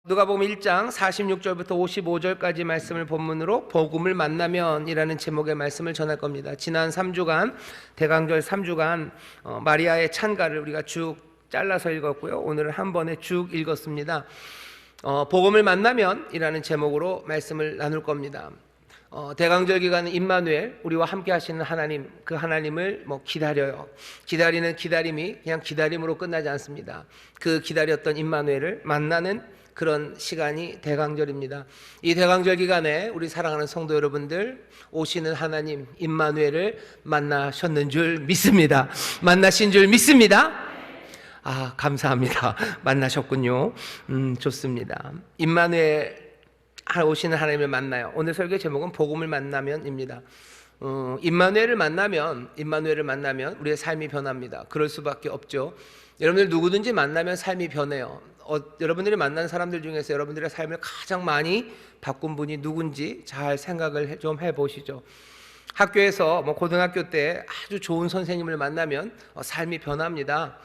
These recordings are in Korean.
누가복음 1장 46절부터 55절까지 말씀을 본문으로 복음을 만나면 이라는 제목의 말씀을 전할 겁니다. 지난 3주간 대강절 3주간 마리아의 찬가를 우리가 쭉 잘라서 읽었고요. 오늘은 한 번에 쭉 읽었습니다. 복음을 만나면 이라는 제목으로 말씀을 나눌 겁니다. 대강절 기간은 임마누엘, 우리와 함께 하시는 하나님, 그 하나님을 기다려요. 기다리는 기다림이 그냥 기다림으로 끝나지 않습니다. 그 기다렸던 임마누엘을 만나는 그런 시간이 대강절입니다. 이 대강절 기간에 우리 사랑하는 성도 여러분들, 오시는 하나님 임마누엘을 만나셨는 줄 믿습니다. 만나신 줄 믿습니다. 감사합니다. 만나셨군요. 좋습니다. 임마누엘 오시는 하나님을 만나요. 오늘 설교 제목은 복음을 만나면입니다. 임마누엘을 만나면 우리의 삶이 변합니다. 그럴 수밖에 없죠. 여러분들 누구든지 만나면 삶이 변해요. 여러분들이 만난 사람들 중에서 여러분들의 삶을 가장 많이 바꾼 분이 누군지 잘 생각을 좀 해보시죠. 학교에서 고등학교 때 아주 좋은 선생님을 만나면 삶이 변합니다.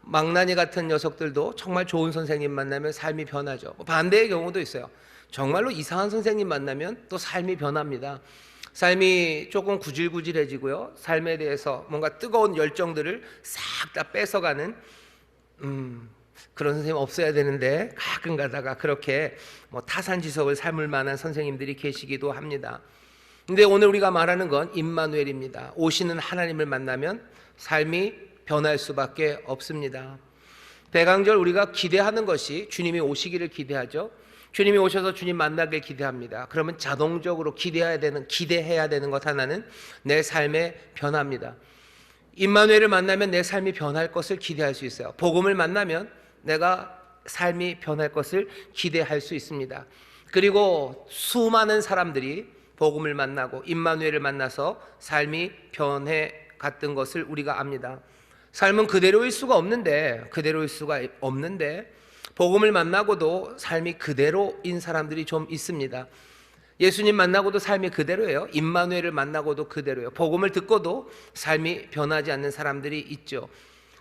망나니 같은 녀석들도 정말 좋은 선생님 만나면 삶이 변하죠. 반대의 경우도 있어요. 정말로 이상한 선생님 만나면 또 삶이 변합니다. 삶이 조금 구질구질해지고요. 삶에 대해서 뭔가 뜨거운 열정들을 싹 다 뺏어가는 그런 선생님 없어야 되는데 가끔 가다가 그렇게 타산지석을 삶을 만한 선생님들이 계시기도 합니다. 근데 오늘 우리가 말하는 건 임마누엘입니다. 오시는 하나님을 만나면 삶이 변할 수밖에 없습니다. 대강절 우리가 기대하는 것이 주님이 오시기를 기대하죠. 주님이 오셔서 주님 만나길 기대합니다. 그러면 자동적으로 기대해야 되는 것 하나는 내 삶의 변화입니다. 임마누엘을 만나면 내 삶이 변할 것을 기대할 수 있어요. 복음을 만나면 내가 삶이 변할 것을 기대할 수 있습니다. 그리고 수많은 사람들이 복음을 만나고 임마누엘을 만나서 삶이 변해 갔던 것을 우리가 압니다. 삶은 그대로일 수가 없는데 복음을 만나고도 삶이 그대로인 사람들이 좀 있습니다. 예수님 만나고도 삶이 그대로예요. 임마누엘을 만나고도 그대로예요. 복음을 듣고도 삶이 변하지 않는 사람들이 있죠.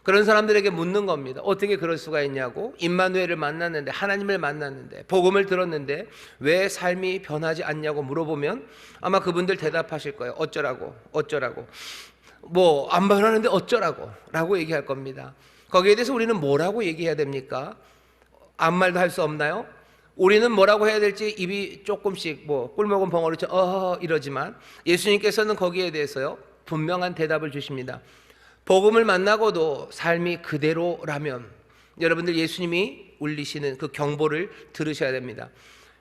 그런 사람들에게 묻는 겁니다. 어떻게 그럴 수가 있냐고. 임마누엘을 만났는데, 하나님을 만났는데, 복음을 들었는데 왜 삶이 변하지 않냐고 물어보면 아마 그분들 대답하실 거예요. 어쩌라고 안 변하는데 어쩌라고 라고 얘기할 겁니다. 거기에 대해서 우리는 뭐라고 얘기해야 됩니까? 아무 말도 할 수 없나요? 우리는 뭐라고 해야 될지 입이 조금씩 꿀 먹은 벙어리처럼 이러지만 예수님께서는 거기에 대해서요 분명한 대답을 주십니다. 복음을 만나고도 삶이 그대로라면 여러분들 예수님이 울리시는 그 경보를 들으셔야 됩니다.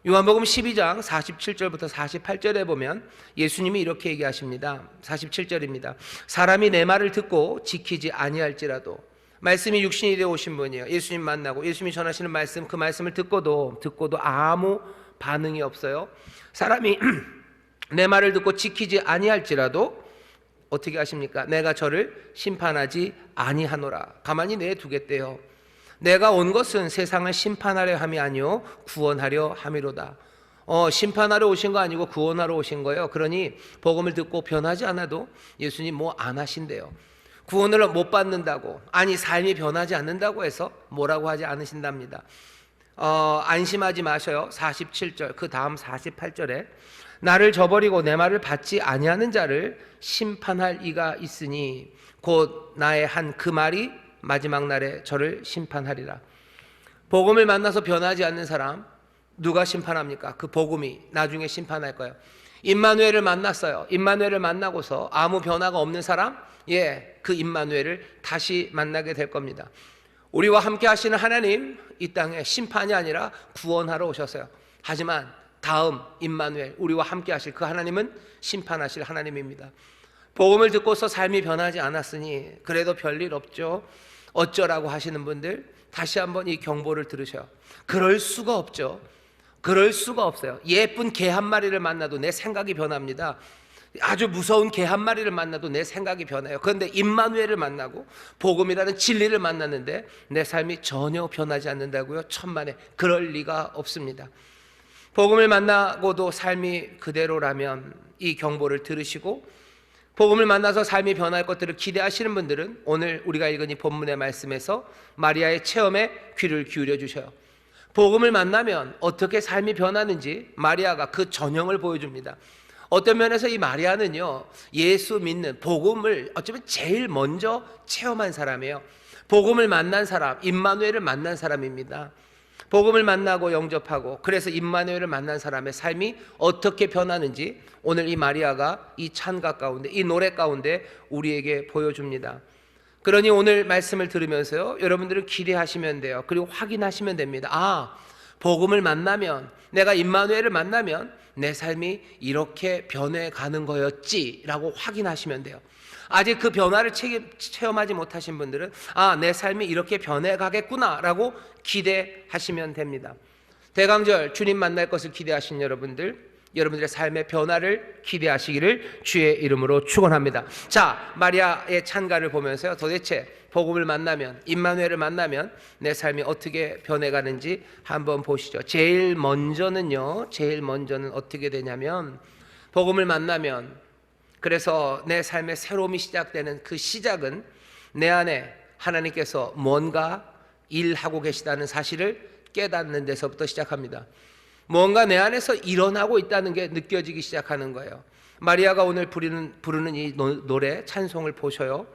요한복음 12장 47절부터 48절에 보면 예수님이 이렇게 얘기하십니다. 47절입니다. 사람이 내 말을 듣고 지키지 아니할지라도, 말씀이 육신이 되어 오신 분이에요. 예수님 만나고 예수님이 전하시는 말씀, 그 말씀을 듣고도 아무 반응이 없어요. 사람이 내 말을 듣고 지키지 아니할지라도 어떻게 하십니까? 내가 저를 심판하지 아니하노라. 가만히 내두겠대요. 내가 온 것은 세상을 심판하려 함이 아니요 구원하려 함이로다. 심판하러 오신 거 아니고 구원하러 오신 거예요. 그러니 복음을 듣고 변하지 않아도 예수님 안 하신대요. 구원을 못 받는다고, 아니 삶이 변하지 않는다고 해서 뭐라고 하지 않으신답니다. 안심하지 마셔요. 47절 그 다음 48절에 나를 저버리고 내 말을 받지 아니하는 자를 심판할 이가 있으니 곧 나의 한 그 말이 마지막 날에 저를 심판하리라. 복음을 만나서 변하지 않는 사람 누가 심판합니까? 그 복음이 나중에 심판할 거예요. 임마누엘을 만났어요. 임마누엘을 만나고서 아무 변화가 없는 사람, 그 임마누엘을 다시 만나게 될 겁니다. 우리와 함께 하시는 하나님, 이 땅에 심판이 아니라 구원하러 오셨어요. 하지만 다음 임마누엘, 우리와 함께 하실 그 하나님은 심판하실 하나님입니다. 복음을 듣고서 삶이 변하지 않았으니 그래도 별일 없죠, 어쩌라고 하시는 분들 다시 한번 이 경보를 들으셔요. 그럴 수가 없죠. 그럴 수가 없어요. 예쁜 개 한 마리를 만나도 내 생각이 변합니다. 아주 무서운 개 한 마리를 만나도 내 생각이 변해요. 그런데 임마누엘을 만나고 복음이라는 진리를 만났는데 내 삶이 전혀 변하지 않는다고요? 천만에 그럴 리가 없습니다. 복음을 만나고도 삶이 그대로라면 이 경보를 들으시고 복음을 만나서 삶이 변할 것들을 기대하시는 분들은 오늘 우리가 읽은 이 본문의 말씀에서 마리아의 체험에 귀를 기울여 주셔요. 복음을 만나면 어떻게 삶이 변하는지 마리아가 그 전형을 보여줍니다. 어떤 면에서 이 마리아는요, 예수 믿는 복음을 어쩌면 제일 먼저 체험한 사람이에요. 복음을 만난 사람, 임마누엘을 만난 사람입니다. 복음을 만나고 영접하고 그래서 임마누엘을 만난 사람의 삶이 어떻게 변하는지 오늘 이 마리아가 이 찬가 가운데, 이 노래 가운데 우리에게 보여줍니다. 그러니 오늘 말씀을 들으면서요, 여러분들은 기대하시면 돼요. 그리고 확인하시면 됩니다. 아, 복음을 만나면, 내가 임마누엘을 만나면 내 삶이 이렇게 변해가는 거였지라고 확인하시면 돼요. 아직 그 변화를 체험하지 못하신 분들은 아, 내 삶이 이렇게 변해가겠구나라고 기대하시면 됩니다. 대강절 주님 만날 것을 기대하신 여러분들의 삶의 변화를 기대하시기를 주의 이름으로 축원합니다. 자, 마리아의 찬가를 보면서요, 도대체 복음을 만나면, 임마누엘을 만나면 내 삶이 어떻게 변해가는지 한번 보시죠. 제일 먼저는 어떻게 되냐면, 복음을 만나면, 그래서 내 삶의 새로움이 시작되는 그 시작은 내 안에 하나님께서 뭔가 일하고 계시다는 사실을 깨닫는 데서부터 시작합니다. 뭔가 내 안에서 일어나고 있다는 게 느껴지기 시작하는 거예요. 마리아가 오늘 부르는 이 노래 찬송을 보셔요.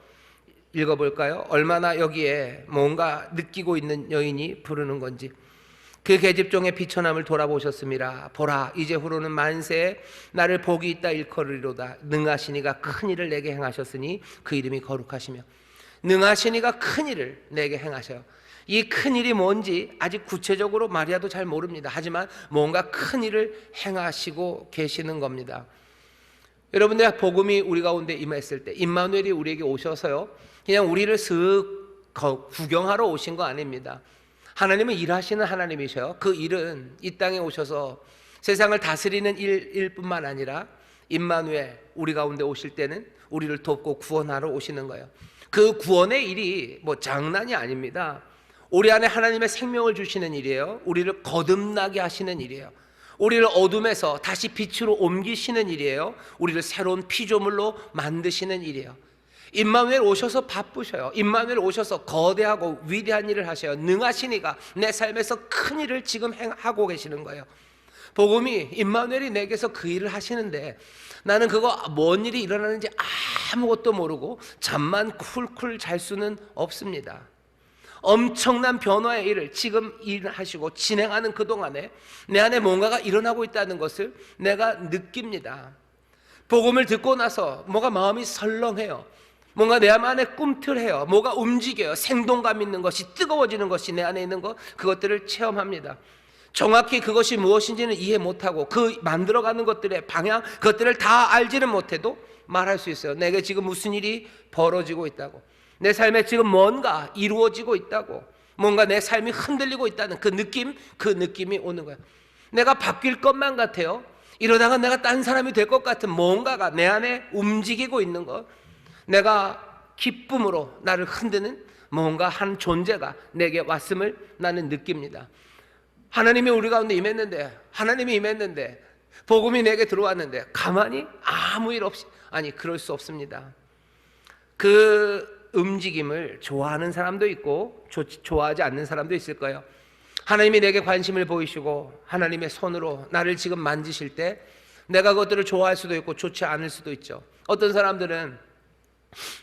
읽어볼까요? 얼마나 여기에 뭔가 느끼고 있는 여인이 부르는 건지. 그 계집종의 비천함을 돌아보셨습니다. 보라, 이제 후로는 만세에 나를 복이 있다 일컬으리로다. 능하시니가 큰 일을 내게 행하셨으니 그 이름이 거룩하시며. 능하시니가 큰 일을 내게 행하셔요. 이 큰 일이 뭔지 아직 구체적으로 마리아도 잘 모릅니다. 하지만 뭔가 큰 일을 행하시고 계시는 겁니다. 여러분들, 복음이 우리 가운데 임했을 때 임마누엘이 우리에게 오셔서요, 그냥 우리를 슥 구경하러 오신 거 아닙니다. 하나님은 일하시는 하나님이셔요. 그 일은 이 땅에 오셔서 세상을 다스리는 일일 뿐만 아니라 임마누엘, 우리 가운데 오실 때는 우리를 돕고 구원하러 오시는 거예요. 그 구원의 일이 뭐 장난이 아닙니다. 우리 안에 하나님의 생명을 주시는 일이에요. 우리를 거듭나게 하시는 일이에요. 우리를 어둠에서 다시 빛으로 옮기시는 일이에요. 우리를 새로운 피조물로 만드시는 일이에요. 임마누엘 오셔서 바쁘셔요. 임마누엘 오셔서 거대하고 위대한 일을 하셔요. 능하시니가 내 삶에서 큰 일을 지금 하고 계시는 거예요. 복음이 임마누엘이 내게서 그 일을 하시는데 나는 그거 뭔 일이 일어나는지 아무것도 모르고 잠만 쿨쿨 잘 수는 없습니다. 엄청난 변화의 일을 지금 일하시고 진행하는 그동안에 내 안에 뭔가가 일어나고 있다는 것을 내가 느낍니다. 복음을 듣고 나서 뭐가 마음이 설렁해요. 뭔가 내 안에 꿈틀해요. 뭐가 움직여요. 생동감 있는 것이, 뜨거워지는 것이 내 안에 있는 것, 그것들을 체험합니다. 정확히 그것이 무엇인지는 이해 못하고 그 만들어가는 것들의 방향, 그것들을 다 알지는 못해도 말할 수 있어요. 내게 지금 무슨 일이 벌어지고 있다고, 내 삶에 지금 뭔가 이루어지고 있다고, 뭔가 내 삶이 흔들리고 있다는 그 느낌이 오는 거예요. 내가 바뀔 것만 같아요. 이러다가 내가 딴 사람이 될 것 같은 뭔가가 내 안에 움직이고 있는 것, 내가 기쁨으로 나를 흔드는 뭔가 한 존재가 내게 왔음을 나는 느낍니다. 하나님이 우리 가운데 임했는데 복음이 내게 들어왔는데 가만히 아무 일 없이, 아니, 그럴 수 없습니다. 그 움직임을 좋아하는 사람도 있고 좋아하지 않는 사람도 있을 거예요. 하나님이 내게 관심을 보이시고 하나님의 손으로 나를 지금 만지실 때 내가 그것들을 좋아할 수도 있고 좋지 않을 수도 있죠. 어떤 사람들은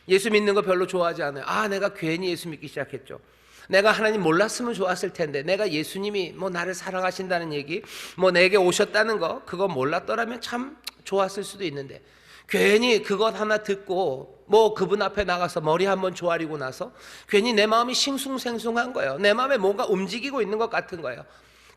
예수 믿는 거 별로 좋아하지 않아요. 아, 내가 괜히 예수 믿기 시작했죠. 내가 하나님 몰랐으면 좋았을 텐데, 내가 예수님이 뭐 나를 사랑하신다는 얘기, 뭐 내게 오셨다는 거, 그거 몰랐더라면 참 좋았을 수도 있는데, 괜히 그것 하나 듣고 뭐 그분 앞에 나가서 머리 한번 조아리고 나서 괜히 내 마음이 싱숭생숭한 거예요. 내 마음에 뭔가 움직이고 있는 것 같은 거예요.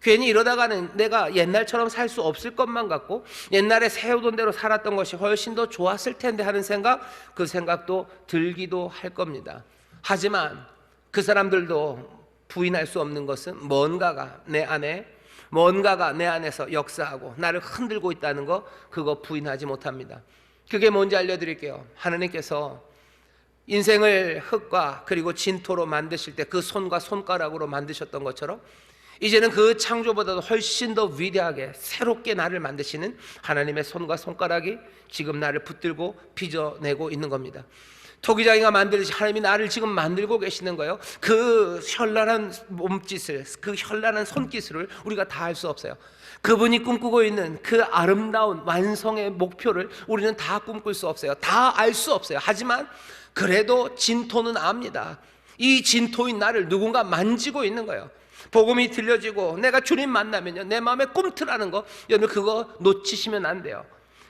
괜히 이러다가는 내가 옛날처럼 살 수 없을 것만 같고 옛날에 세우던 대로 살았던 것이 훨씬 더 좋았을 텐데 하는 생각, 그 생각도 들기도 할 겁니다. 하지만 그 사람들도 부인할 수 없는 것은 뭔가가 내 안에서 역사하고 나를 흔들고 있다는 거, 그거 부인하지 못합니다. 그게 뭔지 알려드릴게요. 하나님께서 인생을 흙과 그리고 진토로 만드실 때 그 손과 손가락으로 만드셨던 것처럼 이제는 그 창조보다도 훨씬 더 위대하게 새롭게 나를 만드시는 하나님의 손과 손가락이 지금 나를 붙들고 빚어내고 있는 겁니다. 토기장이가 만들듯이 하나님이 나를 지금 만들고 계시는 거예요. 그 현란한 몸짓을, 그 현란한 손기술을 우리가 다 할 수 없어요. 그분이 꿈꾸고 있는 그 아름다운 완성의 목표를 우리는 다 꿈꿀 수 없어요. 다 알 수 없어요. 하지만 그래도 진토는 압니다. 이 진토인 나를 누군가 만지고 있는 거예요. 복음이 들려지고 내가 주님 만나면요, 내 마음에 꿈틀하는 거, 여러분 그거 놓치시면 안 돼요.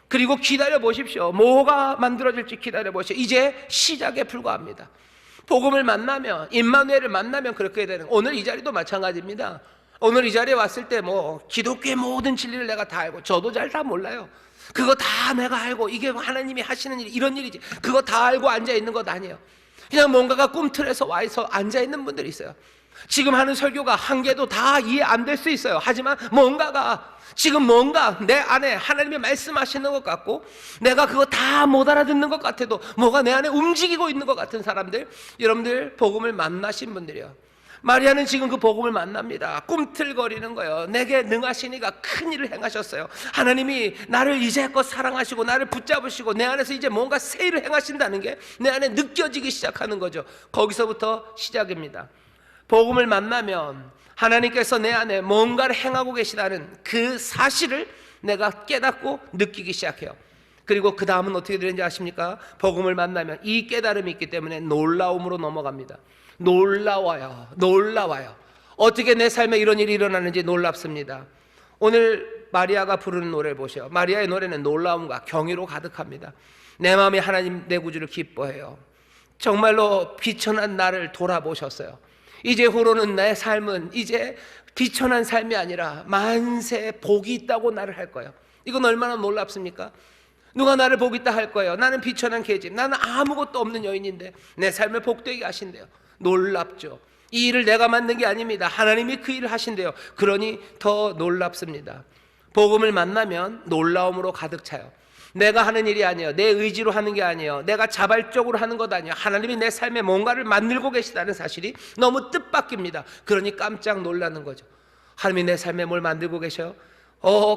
그리고 기다려 보십시오. 뭐가 만들어질지 기다려 보십시오. 이제 시작에 불과합니다. 복음을 만나면, 임마누엘을 만나면 그렇게 되는, 오늘 이 자리도 마찬가지입니다. 오늘 이 자리에 왔을 때 뭐 기독교의 모든 진리를 내가 다 알고, 저도 잘 다 몰라요. 그거 다 내가 알고 이게 하나님이 하시는 일, 이런 일이지, 그거 다 알고 앉아 있는 것 아니에요. 그냥 뭔가가 꿈틀에서 와서 앉아 있는 분들이 있어요. 지금 하는 설교가 한 개도 다 이해 안 될 수 있어요. 하지만 뭔가가 지금 뭔가 내 안에 하나님이 말씀하시는 것 같고, 내가 그거 다 못 알아듣는 것 같아도 뭐가 내 안에 움직이고 있는 것 같은 사람들, 여러분들 복음을 만나신 분들이요. 마리아는 지금 그 복음을 만납니다. 꿈틀거리는 거예요. 내게 능하시니가 큰 일을 행하셨어요. 하나님이 나를 이제껏 사랑하시고 나를 붙잡으시고 내 안에서 이제 뭔가 새 일을 행하신다는 게 내 안에 느껴지기 시작하는 거죠. 거기서부터 시작입니다. 복음을 만나면 하나님께서 내 안에 뭔가를 행하고 계시다는 그 사실을 내가 깨닫고 느끼기 시작해요. 그리고 그 다음은 어떻게 되는지 아십니까? 복음을 만나면 이 깨달음이 있기 때문에 놀라움으로 넘어갑니다. 놀라워요. 어떻게 내 삶에 이런 일이 일어나는지 놀랍습니다. 오늘 마리아가 부르는 노래를 보세요. 마리아의 노래는 놀라움과 경외로 가득합니다. 내 마음이 하나님 내 구주를 기뻐해요. 정말로 비천한 나를 돌아보셨어요. 이제 후로는 내 삶은 이제 비천한 삶이 아니라 만세 복이 있다고 나를 할 거예요. 이건 얼마나 놀랍습니까? 누가 나를 복 있다 할 거예요. 나는 비천한 계집, 나는 아무것도 없는 여인인데 내 삶을 복되게 하신대요. 놀랍죠. 이 일을 내가 만든 게 아닙니다. 하나님이 그 일을 하신대요. 그러니 더 놀랍습니다. 복음을 만나면 놀라움으로 가득 차요. 내가 하는 일이 아니에요. 내 의지로 하는 게 아니에요. 내가 자발적으로 하는 것 아니에요. 하나님이 내 삶에 뭔가를 만들고 계시다는 사실이 너무 뜻밖입니다. 그러니 깜짝 놀라는 거죠. 하나님이 내 삶에 뭘 만들고 계셔요?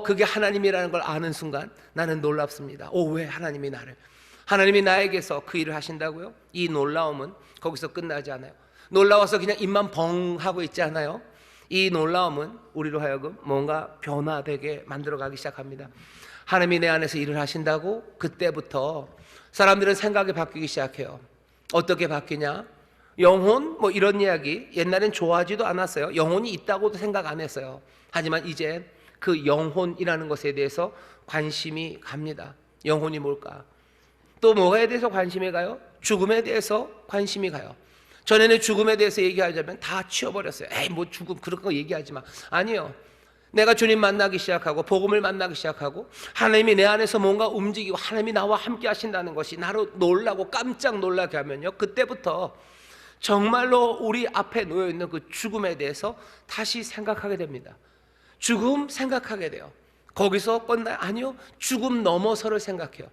그게 하나님이라는 걸 아는 순간 나는 놀랍습니다. 왜 하나님이 나에게서 그 일을 하신다고요? 이 놀라움은 거기서 끝나지 않아요. 놀라워서 그냥 입만 벙 하고 있지 않아요. 이 놀라움은 우리로 하여금 뭔가 변화되게 만들어가기 시작합니다. 하나님이 내 안에서 일을 하신다고 그때부터 사람들은 생각이 바뀌기 시작해요. 어떻게 바뀌냐? 영혼 뭐 이런 이야기 옛날엔 좋아하지도 않았어요. 영혼이 있다고도 생각 안 했어요. 하지만 이제 그 영혼이라는 것에 대해서 관심이 갑니다. 영혼이 뭘까? 또 뭐에 대해서 관심이 가요? 죽음에 대해서 관심이 가요. 전에는 죽음에 대해서 얘기하자면 다 치워버렸어요. 뭐 죽음 그런 거 얘기하지 마. 아니요. 내가 주님 만나기 시작하고 복음을 만나기 시작하고 하나님이 내 안에서 뭔가 움직이고 하나님이 나와 함께 하신다는 것이 나로 놀라고 깜짝 놀라게 하면요, 그때부터 정말로 우리 앞에 놓여있는 그 죽음에 대해서 다시 생각하게 됩니다. 죽음 생각하게 돼요. 거기서 끝나요? 아니요. 죽음 넘어서를 생각해요.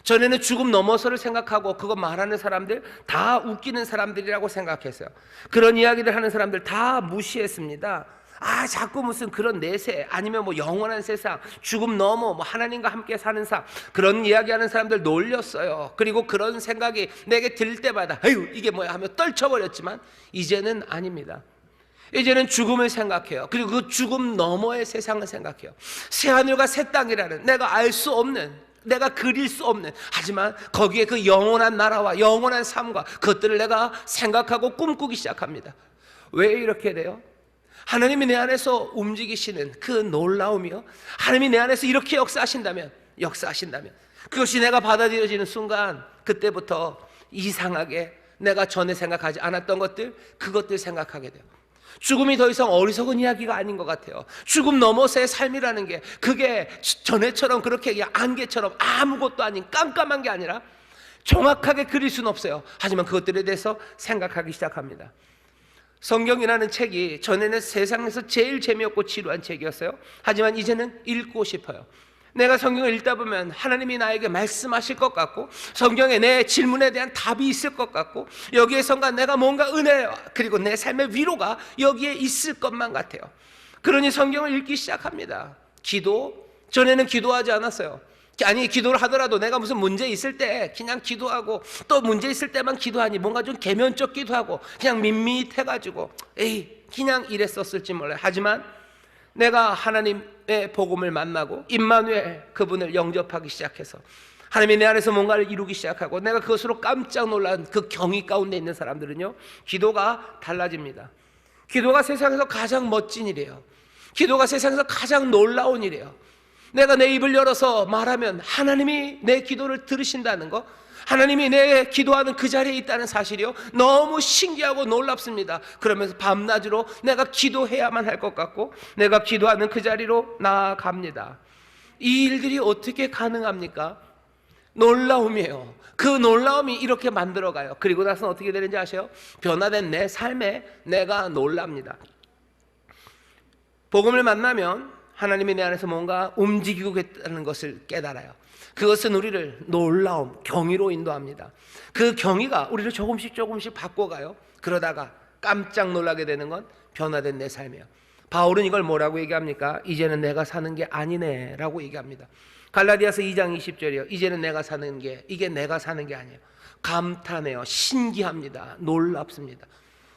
전에는 죽음 넘어서를 생각하고 그거 말하는 사람들 다 웃기는 사람들이라고 생각했어요. 그런 이야기를 하는 사람들 다 무시했습니다. 자꾸 무슨 그런 내세 아니면 뭐 영원한 세상, 죽음 넘어 뭐 하나님과 함께 사는 삶, 그런 이야기하는 사람들 놀렸어요. 그리고 그런 생각이 내게 들 때마다 이게 뭐야 하며 떨쳐버렸지만 이제는 아닙니다. 이제는 죽음을 생각해요. 그리고 그 죽음 너머의 세상을 생각해요. 새하늘과 새 땅이라는 내가 알 수 없는, 내가 그릴 수 없는, 하지만 거기에 그 영원한 나라와 영원한 삶과 그것들을 내가 생각하고 꿈꾸기 시작합니다. 왜 이렇게 돼요? 하나님이 내 안에서 움직이시는 그 놀라움이요, 하나님이 내 안에서 이렇게 역사하신다면 그것이 내가 받아들여지는 순간 그때부터 이상하게 내가 전에 생각하지 않았던 그것들 생각하게 돼요. 죽음이 더 이상 어리석은 이야기가 아닌 것 같아요. 죽음 넘어서의 삶이라는 게 그게 전에처럼 그렇게 안개처럼 아무것도 아닌 깜깜한 게 아니라 정확하게 그릴 수는 없어요. 하지만 그것들에 대해서 생각하기 시작합니다. 성경이라는 책이 전에는 세상에서 제일 재미없고 지루한 책이었어요. 하지만 이제는 읽고 싶어요. 내가 성경을 읽다 보면 하나님이 나에게 말씀하실 것 같고 성경에 내 질문에 대한 답이 있을 것 같고 여기에선가 내가 뭔가 은혜와 그리고 내 삶의 위로가 여기에 있을 것만 같아요. 그러니 성경을 읽기 시작합니다. 전에는 기도하지 않았어요. 아니, 기도를 하더라도 내가 무슨 문제 있을 때 그냥 기도하고, 또 문제 있을 때만 기도하니 뭔가 좀 계면적 기도하고 그냥 밋밋해가지고 에이 그냥 이랬었을지 몰라요. 하지만 내가 하나님의 복음을 만나고 임마누엘 그분을 영접하기 시작해서 하나님이 내 안에서 뭔가를 이루기 시작하고 내가 그것으로 깜짝 놀란 그 경이 가운데 있는 사람들은요, 기도가 달라집니다. 기도가 세상에서 가장 멋진 일이에요. 기도가 세상에서 가장 놀라운 일이에요. 내가 내 입을 열어서 말하면 하나님이 내 기도를 들으신다는 거, 하나님이 내 기도하는 그 자리에 있다는 사실이요, 너무 신기하고 놀랍습니다. 그러면서 밤낮으로 내가 기도해야만 할 것 같고 내가 기도하는 그 자리로 나아갑니다. 이 일들이 어떻게 가능합니까? 놀라움이에요. 그 놀라움이 이렇게 만들어가요. 그리고 나서 어떻게 되는지 아세요? 변화된 내 삶에 내가 놀랍니다. 복음을 만나면 하나님이 내 안에서 뭔가 움직이고 있다는 것을 깨달아요. 그것은 우리를 놀라움, 경이로 인도합니다. 그 경이가 우리를 조금씩 바꿔가요. 그러다가 깜짝 놀라게 되는 건 변화된 내 삶이에요. 바울은 이걸 뭐라고 얘기합니까? 이제는 내가 사는 게 아니네 라고 얘기합니다. 갈라디아서 2장 20절이요. 이제는 내가 사는 게, 이게 내가 사는 게 아니에요. 감탄해요. 신기합니다. 놀랍습니다.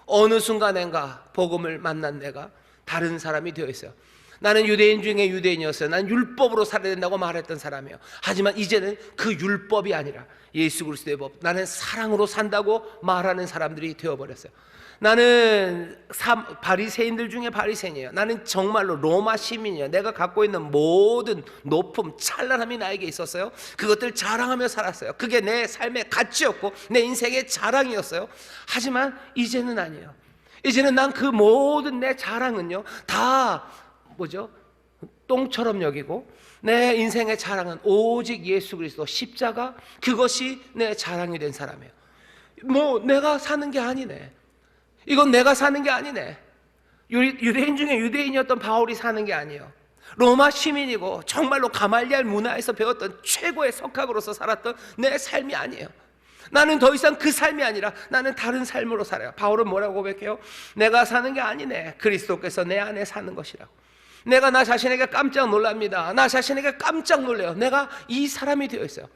어느 순간인가 복음을 만난 내가 다른 사람이 되어 있어요. 나는 유대인 중에 유대인이었어요. 난 율법으로 살아야 된다고 말했던 사람이에요. 하지만 이제는 그 율법이 아니라 예수 그리스도의 법, 나는 사랑으로 산다고 말하는 사람들이 되어버렸어요. 나는 바리새인들 중에 바리새인이에요. 나는 정말로 로마 시민이에요. 내가 갖고 있는 모든 높음, 찬란함이 나에게 있었어요. 그것들 자랑하며 살았어요. 그게 내 삶의 가치였고 내 인생의 자랑이었어요. 하지만 이제는 아니에요. 이제는 난 그 모든 내 자랑은요 다 똥처럼 여기고 내 인생의 자랑은 오직 예수 그리스도 십자가, 그것이 내 자랑이 된 사람이에요. 내가 사는 게 아니네. 이건 내가 사는 게 아니네. 유대인 중에 유대인이었던 바울이 사는 게 아니에요. 로마 시민이고 정말로 가말리알 문화에서 배웠던 최고의 석학으로서 살았던 내 삶이 아니에요. 나는 더 이상 그 삶이 아니라 나는 다른 삶으로 살아요. 바울은 뭐라고 고백해요? 내가 사는 게 아니네. 그리스도께서 내 안에 사는 것이라고. 내가 나 자신에게 깜짝 놀랍니다. 나 자신에게 깜짝 놀래요. 내가 이 사람이 되어 있어요.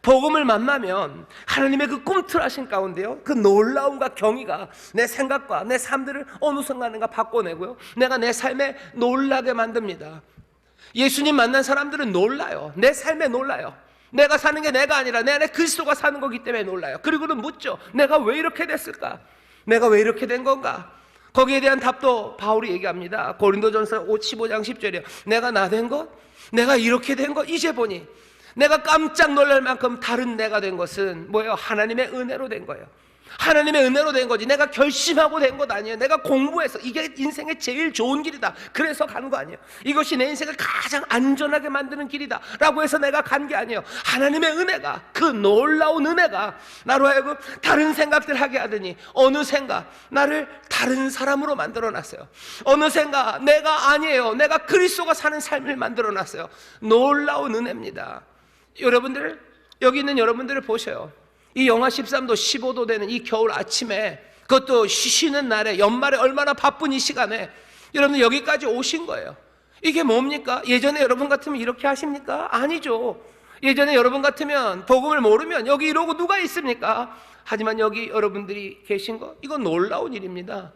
복음을 만나면 하나님의 그 꿈틀하신 가운데요, 그 놀라움과 경이가 내 생각과 내 삶들을 어느 순간인가 바꿔내고요, 내가 내 삶에 놀라게 만듭니다. 예수님 만난 사람들은 놀라요. 내 삶에 놀라요. 내가 사는 게 내가 아니라 내 안에 그리스도가 사는 거기 때문에 놀라요. 그리고는 묻죠. 내가 왜 이렇게 됐을까? 내가 왜 이렇게 된 건가? 거기에 대한 답도 바울이 얘기합니다. 고린도전서 15장 10절이요. 내가 나 된 것? 내가 이렇게 된 것? 이제 보니 내가 깜짝 놀랄 만큼 다른 내가 된 것은 뭐예요? 하나님의 은혜로 된 거예요. 하나님의 은혜로 된 거지 내가 결심하고 된 것 아니에요. 내가 공부해서 이게 인생의 제일 좋은 길이다 그래서 간 거 아니에요. 이것이 내 인생을 가장 안전하게 만드는 길이다 라고 해서 내가 간 게 아니에요. 하나님의 은혜가, 그 놀라운 은혜가 나로 하여금 다른 생각들 하게 하더니 어느샌가 나를 다른 사람으로 만들어놨어요. 어느샌가 내가 아니에요. 내가 그리스도가 사는 삶을 만들어놨어요. 놀라운 은혜입니다. 여러분들, 여기 있는 여러분들을 보셔요. 이 영하 13도 15도 되는 이 겨울 아침에, 그것도 쉬는 날에, 연말에 얼마나 바쁜 이 시간에 여러분들 여기까지 오신 거예요. 이게 뭡니까? 예전에 여러분 같으면 이렇게 하십니까? 아니죠. 예전에 여러분 같으면 복음을 모르면 여기 이러고 누가 있습니까? 하지만 여기 여러분들이 계신 거, 이건 놀라운 일입니다.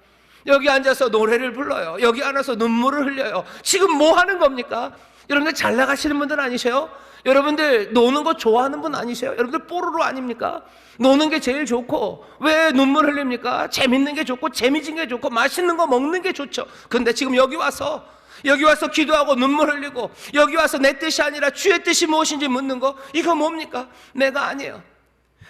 여기 앉아서 노래를 불러요. 여기 앉아서 눈물을 흘려요. 지금 뭐 하는 겁니까? 여러분들 잘 나가시는 분들 아니세요? 여러분들 노는 거 좋아하는 분 아니세요? 여러분들 뽀로로 아닙니까? 노는 게 제일 좋고 왜 눈물 흘립니까? 재밌는 게 좋고 재미진 게 좋고 맛있는 거 먹는 게 좋죠. 근데 지금 여기 와서 기도하고 눈물 흘리고 여기 와서 내 뜻이 아니라 주의 뜻이 무엇인지 묻는 거, 이거 뭡니까? 내가 아니에요.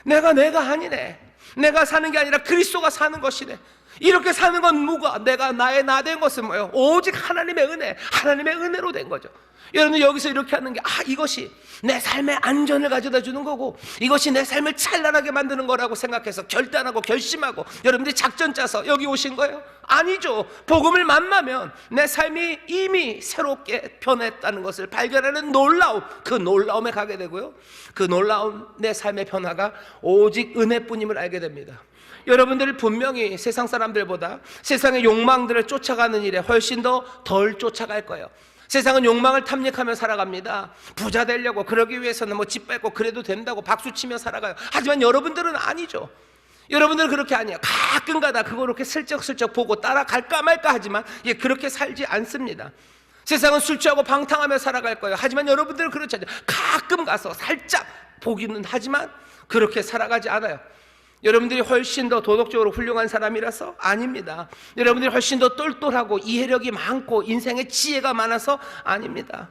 내가 아니네. 내가 사는 게 아니라 그리스도가 사는 것이네. 이렇게 사는 건 뭐가? 내가 나의 나 된 것은 뭐예요? 오직 하나님의 은혜, 하나님의 은혜로 된 거죠. 여러분 여기서 이렇게 하는 게 이것이 내 삶의 안전을 가져다 주는 거고 이것이 내 삶을 찬란하게 만드는 거라고 생각해서 결단하고 결심하고 여러분들이 작전 짜서 여기 오신 거예요? 아니죠. 복음을 만나면 내 삶이 이미 새롭게 변했다는 것을 발견하는 놀라움, 그 놀라움에 가게 되고요, 그 놀라운 내 삶의 변화가 오직 은혜뿐임을 알게 됩니다. 여러분들 분명히 세상 사람들보다 세상의 욕망들을 쫓아가는 일에 훨씬 더 덜 쫓아갈 거예요. 세상은 욕망을 탐닉하며 살아갑니다. 부자 되려고, 그러기 위해서는 뭐 집 뺏고 그래도 된다고 박수치며 살아가요. 하지만 여러분들은 아니죠. 여러분들은 그렇게 아니에요. 가끔가다 그거 이렇게 슬쩍슬쩍 보고 따라갈까 말까 하지만 그렇게 살지 않습니다. 세상은 술 취하고 방탕하며 살아갈 거예요. 하지만 여러분들은 그렇지 않아요. 가끔 가서 살짝 보기는 하지만 그렇게 살아가지 않아요. 여러분들이 훨씬 더 도덕적으로 훌륭한 사람이라서? 아닙니다. 여러분들이 훨씬 더 똘똘하고 이해력이 많고 인생의 지혜가 많아서? 아닙니다.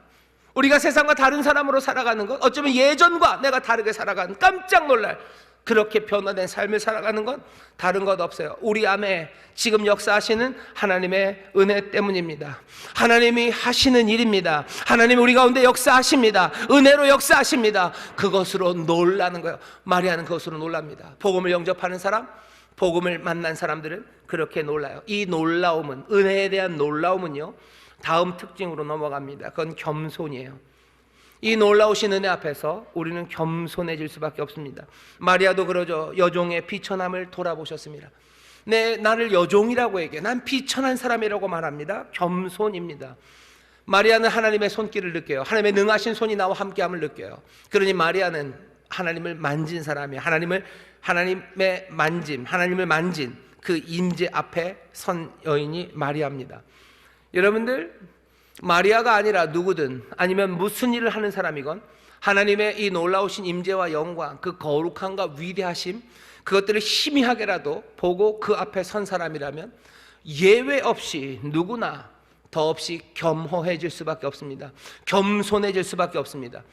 우리가 세상과 다른 사람으로 살아가는 것, 어쩌면 예전과 내가 다르게 살아가는, 깜짝 놀랄 그렇게 변화된 삶을 살아가는 건 다른 것 없어요. 우리 안에 지금 역사하시는 하나님의 은혜 때문입니다. 하나님이 하시는 일입니다. 하나님 우리 가운데 역사하십니다. 은혜로 역사하십니다. 그것으로 놀라는 거예요. 마리아는 그것으로 놀랍니다. 복음을 영접하는 사람, 복음을 만난 사람들은 그렇게 놀라요. 이 놀라움은, 은혜에 대한 놀라움은요, 다음 특징으로 넘어갑니다. 그건 겸손이에요. 이 놀라우신 은혜 앞에서 우리는 겸손해질 수밖에 없습니다. 마리아도 그러죠. 여종의 비천함을 돌아보셨습니다. 나를 여종이라고 얘기해. 난 비천한 사람이라고 말합니다. 겸손입니다. 마리아는 하나님의 손길을 느껴요. 하나님의 능하신 손이 나와 함께함을 느껴요. 그러니 마리아는 하나님을 만진 사람이에요. 하나님의 만짐, 하나님을 만진 그 임재 앞에 선 여인이 마리아입니다. 여러분들, 마리아가 아니라 누구든, 아니면 무슨 일을 하는 사람이건 하나님의 이 놀라우신 임재와 영광, 그 거룩함과 위대하심, 그것들을 희미하게라도 보고 그 앞에 선 사람이라면 예외 없이 누구나 더없이 겸허해질 수밖에 없습니다. 겸손해질 수밖에 없습니다.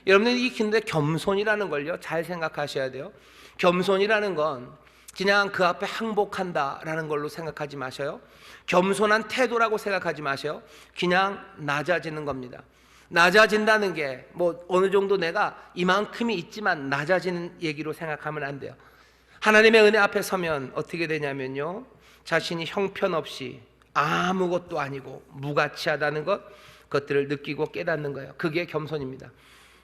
여러분들, 근데 겸손이라는 걸요, 잘 생각하셔야 돼요. 겸손이라는 건 그냥 그 앞에 항복한다라는 걸로 생각하지 마셔요. 겸손한 태도라고 생각하지 마셔요. 그냥 낮아지는 겁니다. 낮아진다는 게 뭐 어느 정도 내가 이만큼이 있지만 낮아지는 얘기로 생각하면 안 돼요. 하나님의 은혜 앞에 서면 어떻게 되냐면요, 자신이 형편없이 아무것도 아니고 무가치하다는 그것들을 느끼고 깨닫는 거예요. 그게 겸손입니다.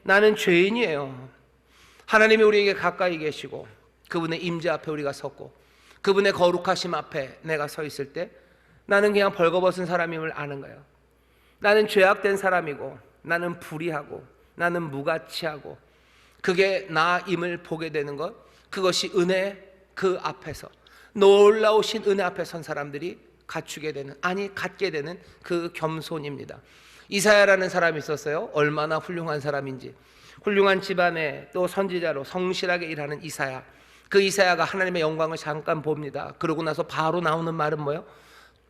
나는 죄인이에요. 하나님이 우리에게 가까이 계시고 그분의 임재 앞에 우리가 섰고 그분의 거룩하심 앞에 내가 서 있을 때 나는 그냥 벌거벗은 사람임을 아는 거예요. 나는 죄악된 사람이고, 나는 불의하고, 나는 무가치하고, 그게 나임을 보게 되는 것, 그것이 은혜 그 앞에서, 놀라우신 은혜 앞에 선 사람들이 갖추게 되는, 갖게 되는 그 겸손입니다. 이사야라는 사람이 있었어요. 얼마나 훌륭한 사람인지. 훌륭한 집안에 또 선지자로 성실하게 일하는 이사야. 그 이사야가 하나님의 영광을 잠깐 봅니다. 그러고 나서 바로 나오는 말은 뭐예요?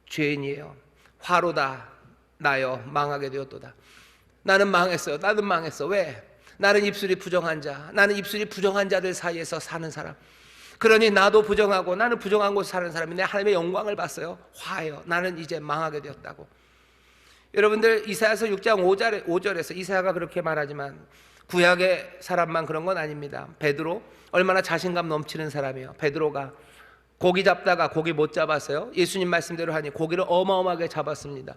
죄인이에요. 화로다 나여 망하게 되었도다. 나는 망했어요. 나는 망했어. 왜? 나는 입술이 부정한 자, 나는 입술이 부정한 자들 사이에서 사는 사람. 그러니 나도 부정하고 나는 부정한 곳에 사는 사람인데 하나님의 영광을 봤어요. 화해요. 나는 이제 망하게 되었다고. 여러분들, 이사야서 6장 5절에서 이사야가 그렇게 말하지만 구약의 사람만 그런 건 아닙니다. 베드로, 얼마나 자신감 넘치는 사람이에요. 베드로가 고기 잡다가 고기 못 잡았어요. 예수님 말씀대로 하니 고기를 어마어마하게 잡았습니다.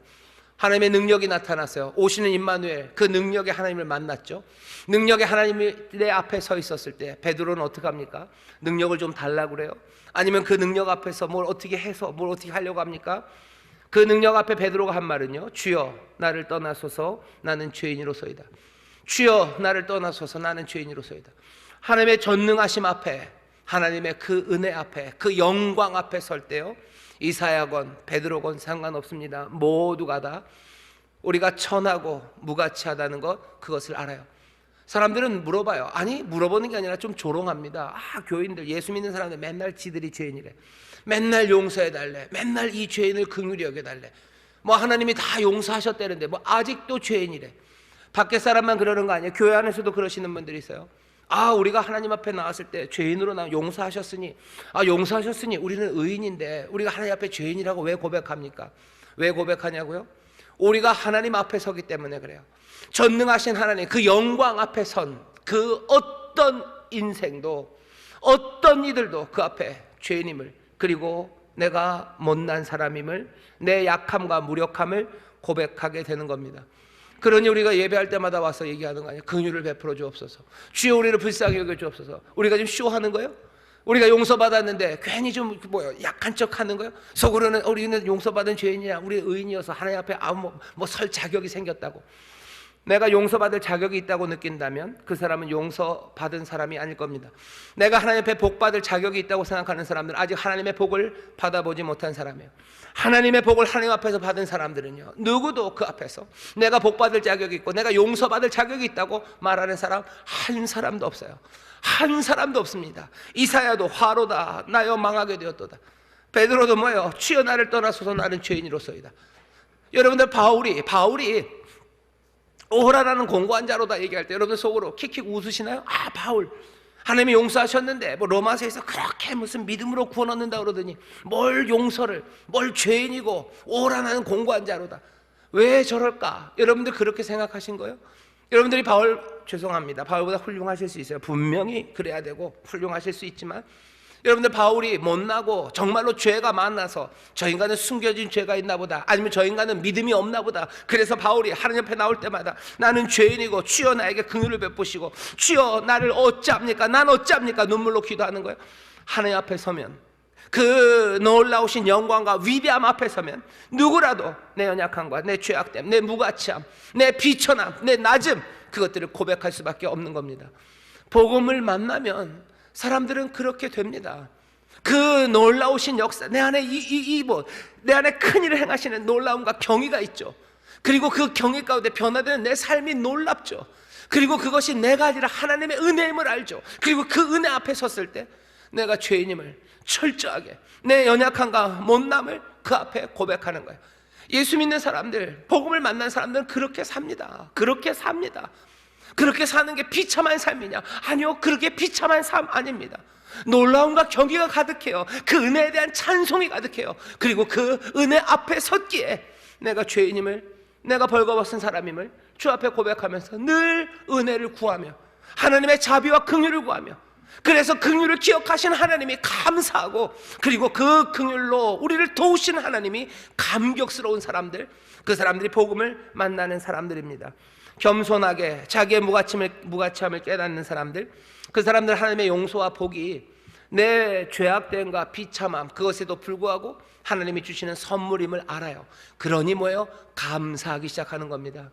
하나님의 능력이 나타났어요. 오시는 임마누엘, 그 능력의 하나님을 만났죠. 능력의 하나님이 내 앞에 서 있었을 때 베드로는 어떻게 합니까? 능력을 좀 달라고 그래요? 아니면 그 능력 앞에서 뭘 어떻게 해서 뭘 어떻게 하려고 합니까? 그 능력 앞에 베드로가 한 말은요, 주여 나를 떠나소서 나는 죄인으로서이다. 주여 나를 떠나소서 나는 죄인으로서이다. 하나님의 전능하심 앞에, 하나님의 그 은혜 앞에, 그 영광 앞에 설 때요, 이사야건 베드로건 상관없습니다. 모두가 다 우리가 천하고 무가치하다는 그것을 알아요. 사람들은 물어봐요. 아니, 물어보는 게 아니라 좀 조롱합니다. 교인들, 예수 믿는 사람들 맨날 지들이 죄인이래. 맨날 용서해달래. 맨날 이 죄인을 긍휼히 여겨달래. 뭐 하나님이 다 용서하셨다는데 뭐 아직도 죄인이래. 밖에 사람만 그러는 거 아니에요. 교회 안에서도 그러시는 분들이 있어요. 우리가 하나님 앞에 나왔을 때 죄인으로 용서하셨으니 우리는 의인인데 우리가 하나님 앞에 죄인이라고 왜 고백합니까? 왜 고백하냐고요? 우리가 하나님 앞에 서기 때문에 그래요. 전능하신 하나님, 그 영광 앞에 선 그 어떤 인생도, 어떤 이들도 그 앞에 죄인임을, 그리고 내가 못난 사람임을, 내 약함과 무력함을 고백하게 되는 겁니다. 그러니 우리가 예배할 때마다 와서 얘기하는 거 아니에요. 긍휼을 베풀어 주옵소서. 주여 우리를 불쌍히 여겨 주옵소서. 우리가 지금 쇼하는 거예요? 우리가 용서받았는데 괜히 좀 약한 척하는 거예요. 속으로는 우리는 용서받은 죄인이야, 우리 의인이어서 하나님 앞에 설 자격이 생겼다고. 내가 용서받을 자격이 있다고 느낀다면 그 사람은 용서받은 사람이 아닐 겁니다. 내가 하나님 앞에 복받을 자격이 있다고 생각하는 사람들은 아직 하나님의 복을 받아보지 못한 사람이에요. 하나님의 복을 하나님 앞에서 받은 사람들은요, 누구도 그 앞에서 내가 복받을 자격이 있고 내가 용서받을 자격이 있다고 말하는 사람 한 사람도 없어요. 한 사람도 없습니다. 이사야도 화로다 나여 망하게 되었도다. 베드로도 뭐예요? 주여 나를 떠나소서 나는 죄인이로소이다. 여러분들 바울이 오호라라는 공고한 자로다 얘기할 때 여러분들 속으로 킥킥 웃으시나요? 아, 바울 하나님이 용서하셨는데 로마서에서 그렇게 무슨 믿음으로 구원 얻는다 그러더니 뭘 용서를, 뭘 죄인이고 오호라라는 공고한 자로다. 왜 저럴까? 여러분들 그렇게 생각하신 거예요? 여러분들이 죄송합니다, 바울보다 훌륭하실 수 있어요. 분명히 그래야 되고 훌륭하실 수 있지만 여러분들 바울이 못나고 정말로 죄가 많아서 저 인간은 숨겨진 죄가 있나 보다, 아니면 저 인간은 믿음이 없나 보다, 그래서 바울이 하나님 앞에 나올 때마다 나는 죄인이고 주여 나에게 긍휼을 베푸시고 주여 나를 어찌합니까, 난 어찌합니까 눈물로 기도하는 거예요. 하나님 앞에 서면, 그 놀라우신 영광과 위대함 앞에 서면 누구라도 내 연약함과 내 죄악됨, 내 무가치함, 내 비천함, 내 낮음, 그것들을 고백할 수밖에 없는 겁니다. 복음을 만나면 사람들은 그렇게 됩니다. 그 놀라우신 역사, 내 안에 내 안에 큰 일을 행하시는 놀라움과 경의가 있죠. 그리고 그 경의 가운데 변화되는 내 삶이 놀랍죠. 그리고 그것이 내가 아니라 하나님의 은혜임을 알죠. 그리고 그 은혜 앞에 섰을 때 내가 죄인임을 철저하게, 내 연약함과 못남을 그 앞에 고백하는 거예요. 예수 믿는 사람들, 복음을 만난 사람들은 그렇게 삽니다. 그렇게 삽니다. 그렇게 사는 게 비참한 삶이냐? 아니요, 그렇게 비참한 삶 아닙니다. 놀라움과 경기가 가득해요. 그 은혜에 대한 찬송이 가득해요. 그리고 그 은혜 앞에 섰기에 내가 죄인임을, 내가 벌거벗은 사람임을 주 앞에 고백하면서 늘 은혜를 구하며 하나님의 자비와 긍휼을 구하며, 그래서 긍휼을 기억하신 하나님이 감사하고, 그리고 그 긍휼로 우리를 도우신 하나님이 감격스러운 사람들, 그 사람들이 복음을 만나는 사람들입니다. 겸손하게 자기의 무가치함을 깨닫는 사람들, 그 사람들 하나님의 용서와 복이 내 죄악됨과 비참함, 그것에도 불구하고 하나님이 주시는 선물임을 알아요. 그러니 뭐예요? 감사하기 시작하는 겁니다.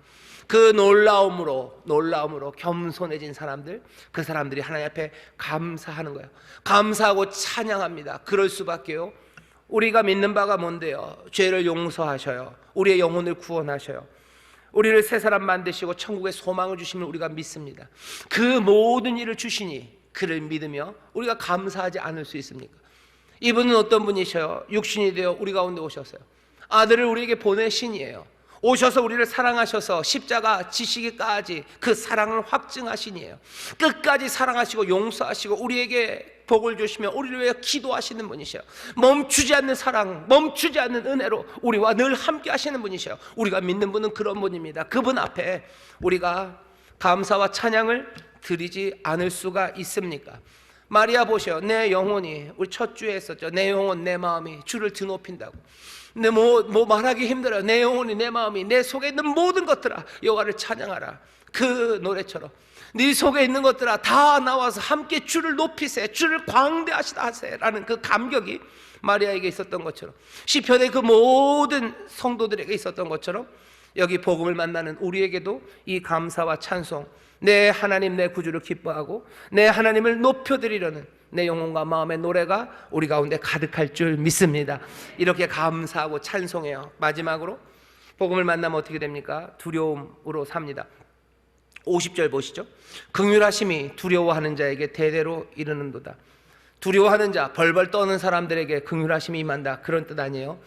그 놀라움으로 겸손해진 사람들, 그 사람들이 하나님 앞에 감사하는 거예요. 감사하고 찬양합니다. 그럴 수밖에요. 우리가 믿는 바가 뭔데요? 죄를 용서하셔요. 우리의 영혼을 구원하셔요. 우리를 새 사람 만드시고 천국의 소망을 주시면 우리가 믿습니다. 그 모든 일을 주시니 그를 믿으며 우리가 감사하지 않을 수 있습니까? 이분은 어떤 분이셔요? 육신이 되어 우리 가운데 오셨어요. 아들을 우리에게 보내신이에요. 오셔서 우리를 사랑하셔서 십자가 지시기까지 그 사랑을 확증하시니에요. 끝까지 사랑하시고 용서하시고 우리에게 복을 주시며 우리를 위해 기도하시는 분이셔요. 멈추지 않는 사랑, 멈추지 않는 은혜로 우리와 늘 함께 하시는 분이셔요. 우리가 믿는 분은 그런 분입니다. 그분 앞에 우리가 감사와 찬양을 드리지 않을 수가 있습니까? 마리아 보셔, 내 영혼이, 우리 첫 주에 했었죠. 내 영혼 내 마음이 주를 드높인다고. 근데 뭐 말하기 힘들어요. 내 영혼이 내 마음이 내 속에 있는 모든 것들아 여호와를 찬양하라. 그 노래처럼 네 속에 있는 것들아 다 나와서 함께 주를 높이세, 주를 광대하시다 하세라는 그 감격이 마리아에게 있었던 것처럼, 시편의 그 모든 성도들에게 있었던 것처럼 여기 복음을 만나는 우리에게도 이 감사와 찬송, 내 하나님 내 구주를 기뻐하고 내 하나님을 높여드리려는 내 영혼과 마음의 노래가 우리 가운데 가득할 줄 믿습니다. 이렇게 감사하고 찬송해요. 마지막으로 복음을 만나면 어떻게 됩니까? 두려움으로 삽니다. 50절 보시죠. 긍휼하심이 두려워하는 자에게 대대로 이르는도다. 두려워하는 자, 벌벌 떠는 사람들에게 긍휼하심이 임한다, 그런 뜻 아니에요.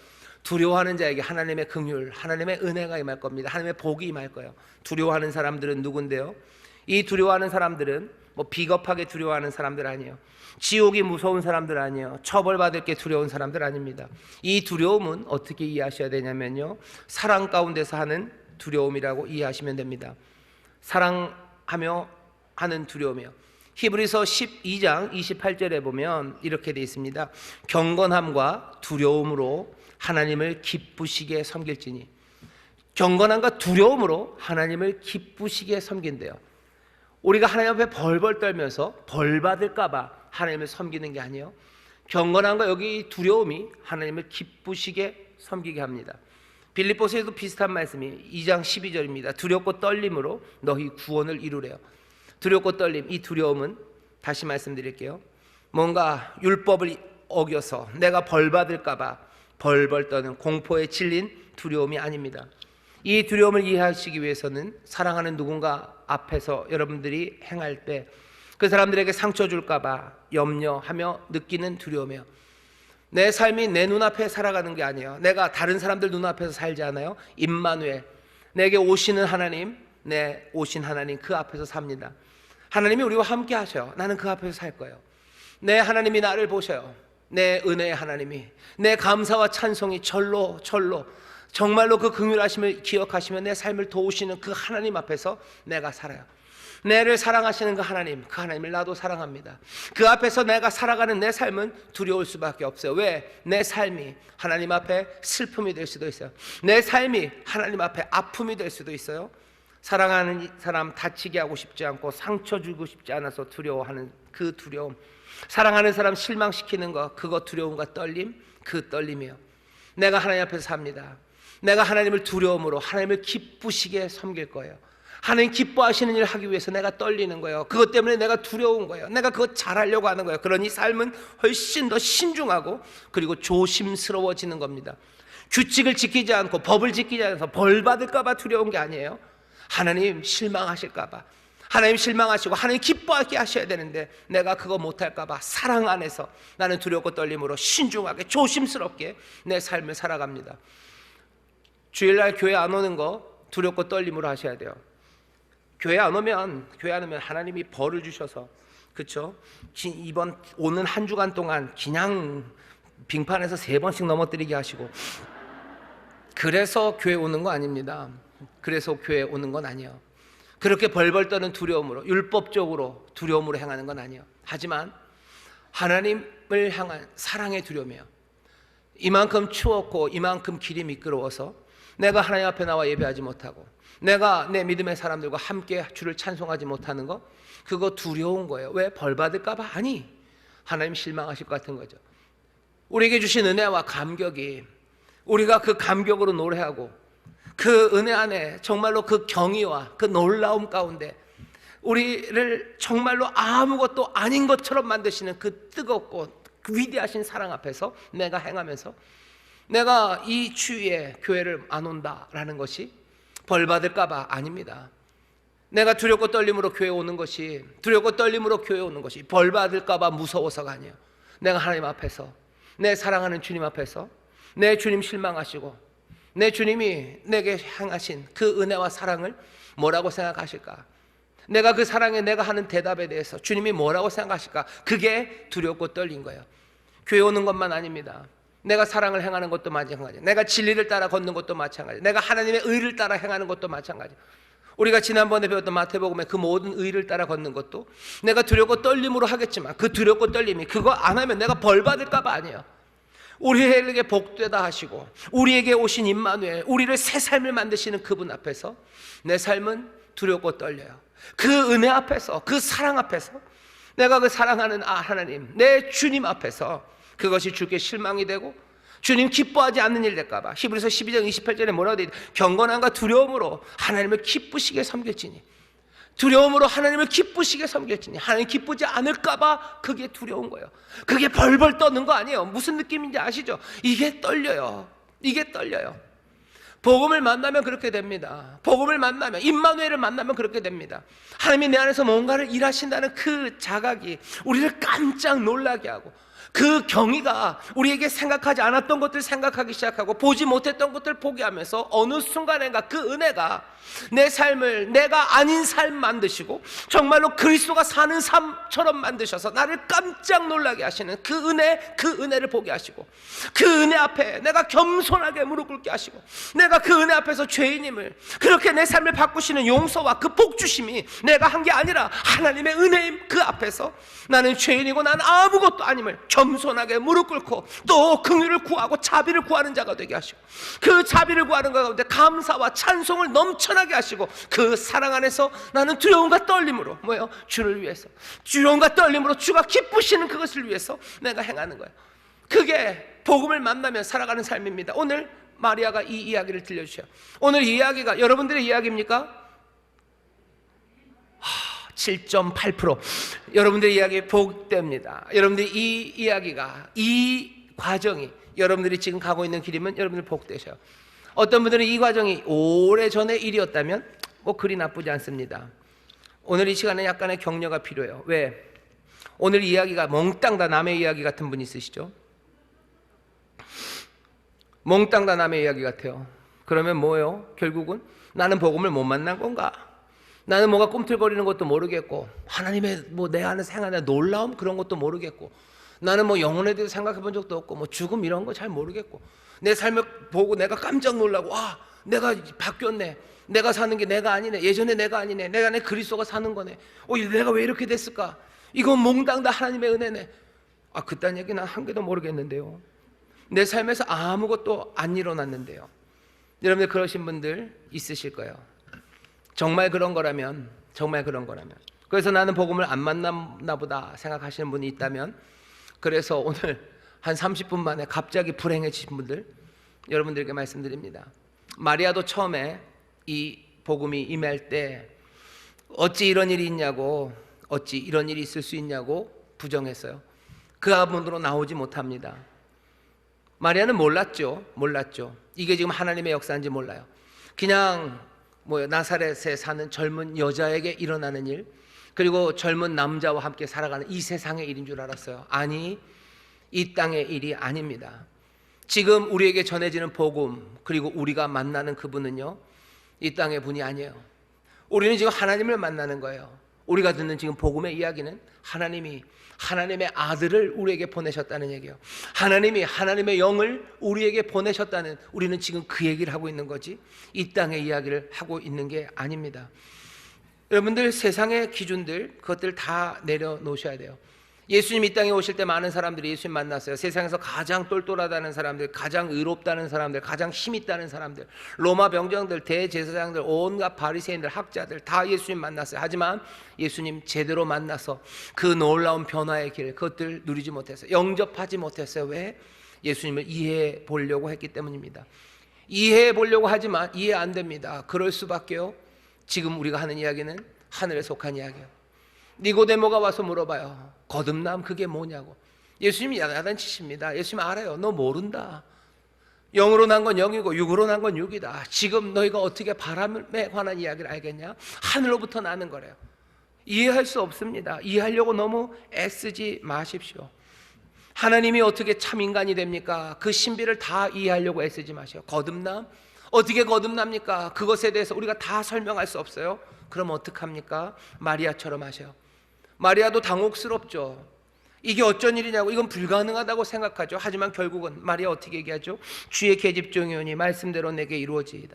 두려워하는 자에게 하나님의 긍휼, 하나님의 은혜가 임할 겁니다. 하나님의 복이 임할 거예요. 두려워하는 사람들은 누군데요? 이 두려워하는 사람들은 비겁하게 두려워하는 사람들 아니에요. 지옥이 무서운 사람들 아니에요. 처벌받을 게 두려운 사람들 아닙니다. 이 두려움은 어떻게 이해하셔야 되냐면요, 사랑 가운데서 하는 두려움이라고 이해하시면 됩니다. 사랑하며 하는 두려움이요. 히브리서 12장 28절에 보면 이렇게 되어 있습니다. 경건함과 두려움으로 하나님을 기쁘시게 섬길지니. 경건함과 두려움으로 하나님을 기쁘시게 섬긴대요. 우리가 하나님 앞에 벌벌 떨면서 벌 받을까 봐 하나님을 섬기는 게 아니에요. 경건함과 여기 두려움이 하나님을 기쁘시게 섬기게 합니다. 빌립보서에도 비슷한 말씀이 2장 12절입니다. 두렵고 떨림으로 너희 구원을 이루래요. 두렵고 떨림, 이 두려움은 다시 말씀드릴게요. 뭔가 율법을 어겨서 내가 벌 받을까 봐 벌벌 떠는 공포에 질린 두려움이 아닙니다. 이 두려움을 이해하시기 위해서는 사랑하는 누군가 앞에서 여러분들이 행할 때 그 사람들에게 상처 줄까 봐 염려하며 느끼는 두려움이에요. 내 삶이 내 눈앞에 살아가는 게 아니에요. 내가 다른 사람들 눈앞에서 살지 않아요. 임마누엘, 내게 오시는 하나님, 내 오신 하나님 그 앞에서 삽니다. 하나님이 우리와 함께 하셔요. 나는 그 앞에서 살 거예요. 내 하나님이 나를 보셔요. 내 은혜의 하나님이, 내 감사와 찬송이 절로 정말로 그 긍휼하심을 기억하시며 내 삶을 도우시는 그 하나님 앞에서 내가 살아요. 내를 사랑하시는 그 하나님을 나도 사랑합니다. 그 앞에서 내가 살아가는 내 삶은 두려울 수밖에 없어요. 왜? 내 삶이 하나님 앞에 슬픔이 될 수도 있어요. 내 삶이 하나님 앞에 아픔이 될 수도 있어요. 사랑하는 사람 다치게 하고 싶지 않고 상처 주고 싶지 않아서 두려워하는 그 두려움, 사랑하는 사람 실망시키는 것, 그거 두려움과 떨림, 그 떨림이에요. 내가 하나님 앞에서 삽니다. 내가 하나님을 두려움으로 하나님을 기쁘시게 섬길 거예요. 하나님 기뻐하시는 일을 하기 위해서 내가 떨리는 거예요. 그것 때문에 내가 두려운 거예요. 내가 그거 잘하려고 하는 거예요. 그러니 삶은 훨씬 더 신중하고 그리고 조심스러워지는 겁니다. 규칙을 지키지 않고 법을 지키지 않아서 벌 받을까 봐 두려운 게 아니에요. 하나님 실망하실까 봐, 하나님 실망하시고 하나님 기뻐하게 하셔야 되는데 내가 그거 못할까 봐 사랑 안에서 나는 두렵고 떨림으로 신중하게 조심스럽게 내 삶을 살아갑니다. 주일날 교회 안 오는 거 두렵고 떨림으로 하셔야 돼요. 교회 안 오면 하나님이 벌을 주셔서, 그렇죠? 이번 오는 한 주간 동안 그냥 빙판에서 3번씩 넘어뜨리게 하시고, 그래서 교회 오는 거 아닙니다. 그래서 교회 오는 건 아니에요. 그렇게 벌벌 떠는 두려움으로, 율법적으로 두려움으로 행하는 건 아니에요. 하지만 하나님을 향한 사랑의 두려움이에요. 이만큼 추웠고 이만큼 길이 미끄러워서 내가 하나님 앞에 나와 예배하지 못하고 내가 내 믿음의 사람들과 함께 주를 찬송하지 못하는 거, 그거 두려운 거예요. 왜? 벌 받을까 봐? 아니, 하나님 실망하실 것 같은 거죠. 우리에게 주신 은혜와 감격이, 우리가 그 감격으로 노래하고 그 은혜 안에 정말로 그 경의와 그 놀라움 가운데 우리를 정말로 아무것도 아닌 것처럼 만드시는 그 뜨겁고 그 위대하신 사랑 앞에서 내가 행하면서 내가 이 추위에 교회를 안 온다라는 것이 벌 받을까 봐 아닙니다. 내가 두렵고 떨림으로 교회 오는 것이, 두렵고 떨림으로 교회 오는 것이 벌 받을까 봐 무서워서가 아니에요. 내가 하나님 앞에서, 내 사랑하는 주님 앞에서, 내 주님 실망하시고 내 주님이 내게 향하신 그 은혜와 사랑을 뭐라고 생각하실까? 내가 그 사랑에 내가 하는 대답에 대해서 주님이 뭐라고 생각하실까? 그게 두렵고 떨린 거예요. 교회 오는 것만 아닙니다. 내가 사랑을 행하는 것도 마찬가지, 내가 진리를 따라 걷는 것도 마찬가지, 내가 하나님의 의를 따라 행하는 것도 마찬가지. 우리가 지난번에 배웠던 마태복음의 그 모든 의를 따라 걷는 것도 내가 두렵고 떨림으로 하겠지만 그 두렵고 떨림이 그거 안 하면 내가 벌 받을까 봐 아니에요. 우리에게 복되다 하시고 우리에게 오신 임마누엘, 우리를 새 삶을 만드시는 그분 앞에서 내 삶은 두렵고 떨려요. 그 은혜 앞에서, 그 사랑 앞에서, 내가 그 사랑하는 하나님, 내 주님 앞에서 그것이 주께 실망이 되고 주님 기뻐하지 않는 일 될까 봐 히브리서 12장 28절에 뭐라고 되어 있어요? 경건함과 두려움으로 하나님을 기쁘시게 섬길지니, 두려움으로 하나님을 기쁘시게 섬길지니, 하나님 기쁘지 않을까 봐 그게 두려운 거예요. 그게 벌벌 떠는 거 아니에요. 무슨 느낌인지 아시죠? 이게 떨려요. 이게 떨려요. 복음을 만나면 그렇게 됩니다. 복음을 만나면, 임마누엘을 만나면 그렇게 됩니다. 하나님이 내 안에서 뭔가를 일하신다는 그 자각이 우리를 깜짝 놀라게 하고, 그 경의가 우리에게 생각하지 않았던 것들 생각하기 시작하고 보지 못했던 것들 보게 하면서 어느 순간인가 그 은혜가 내 삶을 내가 아닌 삶 만드시고 정말로 그리스도가 사는 삶처럼 만드셔서 나를 깜짝 놀라게 하시는 그 은혜를 보게 하시고, 그 은혜 앞에 내가 겸손하게 무릎 꿇게 하시고, 내가 그 은혜 앞에서 죄인임을, 그렇게 내 삶을 바꾸시는 용서와 그 복주심이 내가 한 게 아니라 하나님의 은혜임 그 앞에서 나는 죄인이고 나는 아무것도 아님을 겸손하게 무릎 꿇고 또 긍휼을 구하고 자비를 구하는 자가 되게 하시고, 그 자비를 구하는 것 가운데 감사와 찬송을 넘쳐나게 하시고, 그 사랑 안에서 나는 두려움과 떨림으로 뭐예요? 주를 위해서, 두려움과 떨림으로 주가 기쁘시는 그것을 위해서 내가 행하는 거예요. 그게 복음을 만나며 살아가는 삶입니다. 오늘 마리아가 이 이야기를 들려주셔요. 오늘 이 이야기가 여러분들의 이야기입니까? 7.8% 여러분들의 이야기 복됩니다. 여러분들이 이 이야기가, 이 과정이 여러분들이 지금 가고 있는 길이면 여러분들 복되셔요. 어떤 분들은 이 과정이 오래전의 일이었다면 뭐 그리 나쁘지 않습니다. 오늘 이 시간에 약간의 격려가 필요해요. 왜? 오늘 이야기가 몽땅 다 남의 이야기 같은 분 있으시죠? 몽땅 다 남의 이야기 같아요. 그러면 뭐예요? 결국은 나는 복음을 못 만난 건가? 나는 뭐가 꿈틀거리는 것도 모르겠고, 하나님의 뭐 내 안에 생활의 놀라움 그런 것도 모르겠고, 나는 뭐 영혼에 대해서 생각해 본 적도 없고, 뭐 죽음 이런 거 잘 모르겠고, 내 삶을 보고 내가 깜짝 놀라고, 아, 내가 바뀌었네, 내가 사는 게 내가 아니네, 예전에 내가 아니네, 내가 내 그리스도가 사는 거네, 내가 왜 이렇게 됐을까? 이건 몽땅 다 하나님의 은혜네. 아, 그딴 얘기 난 한 개도 모르겠는데요. 내 삶에서 아무것도 안 일어났는데요. 여러분들 그러신 분들 있으실 거예요. 정말 그런 거라면, 그래서 나는 복음을 안 만났나 보다 생각하시는 분이 있다면, 그래서 오늘 한 30분 만에 갑자기 불행해지신 분들, 여러분들에게 말씀드립니다. 마리아도 처음에 이 복음이 임할 때 어찌 이런 일이 있냐고, 어찌 이런 일이 있을 수 있냐고 부정했어요. 그 아문으로 나오지 못합니다. 마리아는 몰랐죠. 이게 지금 하나님의 역사인지 몰라요. 그냥 나사렛에 사는 젊은 여자에게 일어나는 일, 그리고 젊은 남자와 함께 살아가는 이 세상의 일인 줄 알았어요. 아니, 이 땅의 일이 아닙니다. 지금 우리에게 전해지는 복음, 그리고 우리가 만나는 그분은요, 이 땅의 분이 아니에요. 우리는 지금 하나님을 만나는 거예요. 우리가 듣는 지금 복음의 이야기는 하나님이 하나님의 아들을 우리에게 보내셨다는 얘기예요. 하나님이 하나님의 영을 우리에게 보내셨다는, 우리는 지금 그 얘기를 하고 있는 거지 이 땅의 이야기를 하고 있는 게 아닙니다. 여러분들 세상의 기준들, 그것들 다 내려놓으셔야 돼요. 예수님 이 땅에 오실 때 많은 사람들이 예수님 만났어요. 세상에서 가장 똘똘하다는 사람들, 가장 의롭다는 사람들, 가장 힘 있다는 사람들, 로마 병정들, 대제사장들, 온갖 바리새인들, 학자들 다 예수님 만났어요. 하지만 예수님 제대로 만나서 그 놀라운 변화의 길, 그것들 누리지 못했어요. 영접하지 못했어요. 왜? 예수님을 이해해 보려고 했기 때문입니다. 이해해 보려고 하지만 이해 안 됩니다. 그럴 수밖에요. 지금 우리가 하는 이야기는 하늘에 속한 이야기예요. 니고데모가 와서 물어봐요. 거듭남 그게 뭐냐고. 예수님이 야단치십니다. 예수님 알아요. 너 모른다. 영으로 난 건 영이고 육으로 난 건 육이다. 지금 너희가 어떻게 바람에 관한 이야기를 알겠냐? 하늘로부터 나는 거래요. 이해할 수 없습니다. 이해하려고 너무 애쓰지 마십시오. 하나님이 어떻게 참 인간이 됩니까? 그 신비를 다 이해하려고 애쓰지 마세요. 거듭남? 어떻게 거듭납니까? 그것에 대해서 우리가 다 설명할 수 없어요. 그럼 어떡합니까? 마리아처럼 하세요. 마리아도 당혹스럽죠. 이게 어쩐 일이냐고, 이건 불가능하다고 생각하죠. 하지만 결국은 마리아 어떻게 얘기하죠? 주의 계집종이오니 말씀대로 내게 이루어지이다.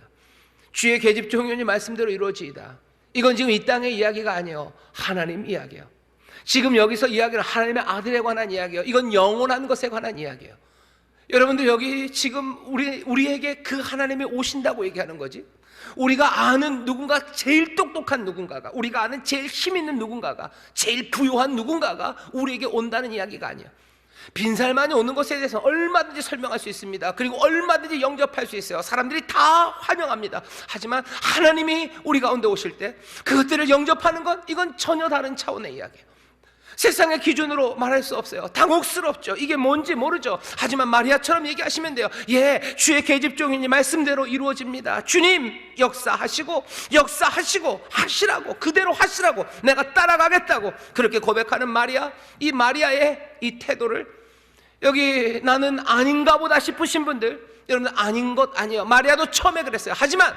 주의 계집종이오니 말씀대로 이루어지이다. 이건 지금 이 땅의 이야기가 아니에요. 하나님 이야기예요. 지금 여기서 이야기는 하나님의 아들에 관한 이야기예요. 이건 영원한 것에 관한 이야기예요. 여러분들 여기 지금 우리에게 그 하나님이 오신다고 얘기하는 거지. 우리가 아는 누군가, 제일 똑똑한 누군가가, 우리가 아는 제일 힘 있는 누군가가, 제일 부유한 누군가가 우리에게 온다는 이야기가 아니야. 빈살만이 오는 것에 대해서 얼마든지 설명할 수 있습니다. 그리고 얼마든지 영접할 수 있어요. 사람들이 다 환영합니다. 하지만 하나님이 우리 가운데 오실 때 그것들을 영접하는 건, 이건 전혀 다른 차원의 이야기예요. 세상의 기준으로 말할 수 없어요. 당혹스럽죠. 이게 뭔지 모르죠. 하지만 마리아처럼 얘기하시면 돼요. 예, 주의 계집종이니 말씀대로 이루어집니다. 주님 역사하시고 하시라고, 그대로 하시라고, 내가 따라가겠다고 그렇게 고백하는 마리아, 이 마리아의 이 태도를, 여기 나는 아닌가 보다 싶으신 분들, 여러분들 아닌 것 아니에요. 마리아도 처음에 그랬어요. 하지만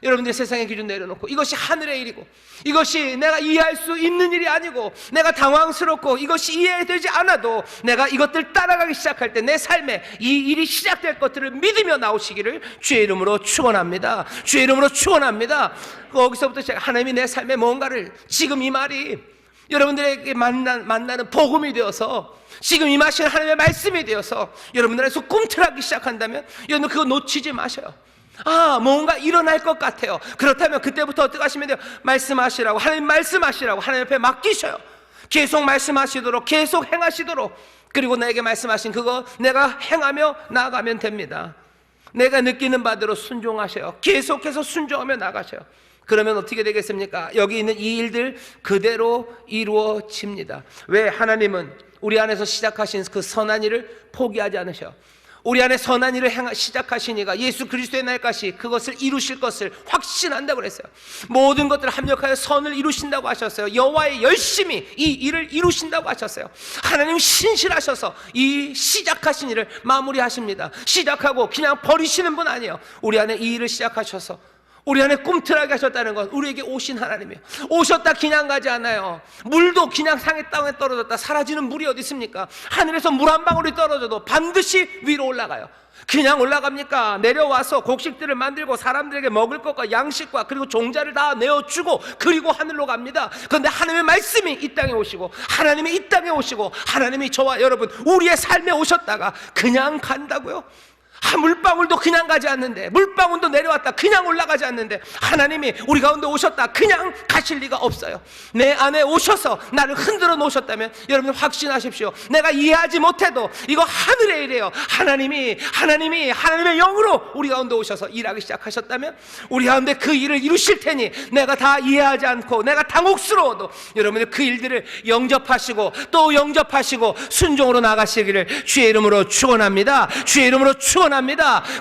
여러분들이 세상의 기준 내려놓고, 이것이 하늘의 일이고, 이것이 내가 이해할 수 있는 일이 아니고, 내가 당황스럽고 이것이 이해되지 않아도 내가 이것들 따라가기 시작할 때 내 삶에 이 일이 시작될 것들을 믿으며 나오시기를 주의 이름으로 축원합니다. 주의 이름으로 축원합니다. 거기서부터 하나님이 내 삶에 뭔가를, 지금 이 말이 여러분들에게 만나는 복음이 되어서 지금 임하신 하나님의 말씀이 되어서 여러분들 안에서 꿈틀하기 시작한다면 여러분 그거 놓치지 마셔요. 뭔가 일어날 것 같아요. 그렇다면 그때부터 어떻게 하시면 돼요? 말씀하시라고, 하나님 말씀하시라고 하나님 앞에 맡기셔요. 계속 말씀하시도록, 계속 행하시도록. 그리고 나에게 말씀하신 그거 내가 행하며 나아가면 됩니다. 내가 느끼는 바대로 순종하셔요. 계속해서 순종하며 나가셔요. 그러면 어떻게 되겠습니까? 여기 있는 이 일들 그대로 이루어집니다. 왜? 하나님은 우리 안에서 시작하신 그 선한 일을 포기하지 않으셔요. 우리 안에 선한 일을 시작하시니까 예수 그리스도의 날까지 그것을 이루실 것을 확신한다고 그랬어요. 모든 것들을 합력하여 선을 이루신다고 하셨어요. 여호와의 열심히 이 일을 이루신다고 하셨어요. 하나님 신실하셔서 이 시작하신 일을 마무리하십니다. 시작하고 그냥 버리시는 분 아니에요. 우리 안에 이 일을 시작하셔서 우리 안에 꿈틀하게 하셨다는 건 우리에게 오신 하나님이에요. 오셨다 그냥 가지 않아요. 물도 그냥 상의 땅에 떨어졌다 사라지는 물이 어디 있습니까? 하늘에서 물 한 방울이 떨어져도 반드시 위로 올라가요. 그냥 올라갑니까? 내려와서 곡식들을 만들고 사람들에게 먹을 것과 양식과 그리고 종자를 다 내어주고 그리고 하늘로 갑니다. 그런데 하나님의 말씀이 이 땅에 오시고 하나님이 이 땅에 오시고 하나님이 저와 여러분 우리의 삶에 오셨다가 그냥 간다고요? 물방울도 그냥 가지 않는데, 물방울도 내려왔다 그냥 올라가지 않는데 하나님이 우리 가운데 오셨다 그냥 가실 리가 없어요. 내 안에 오셔서 나를 흔들어 놓으셨다면 여러분 확신하십시오. 내가 이해하지 못해도 이거 하늘의 일이에요. 하나님의 영으로 우리 가운데 오셔서 일하기 시작하셨다면 우리 가운데 그 일을 이루실 테니 내가 다 이해하지 않고 내가 당혹스러워도 여러분들 그 일들을 영접하시고 또 영접하시고 순종으로 나가시기를 주의 이름으로 축원합니다. 주의 이름으로 축원합니다.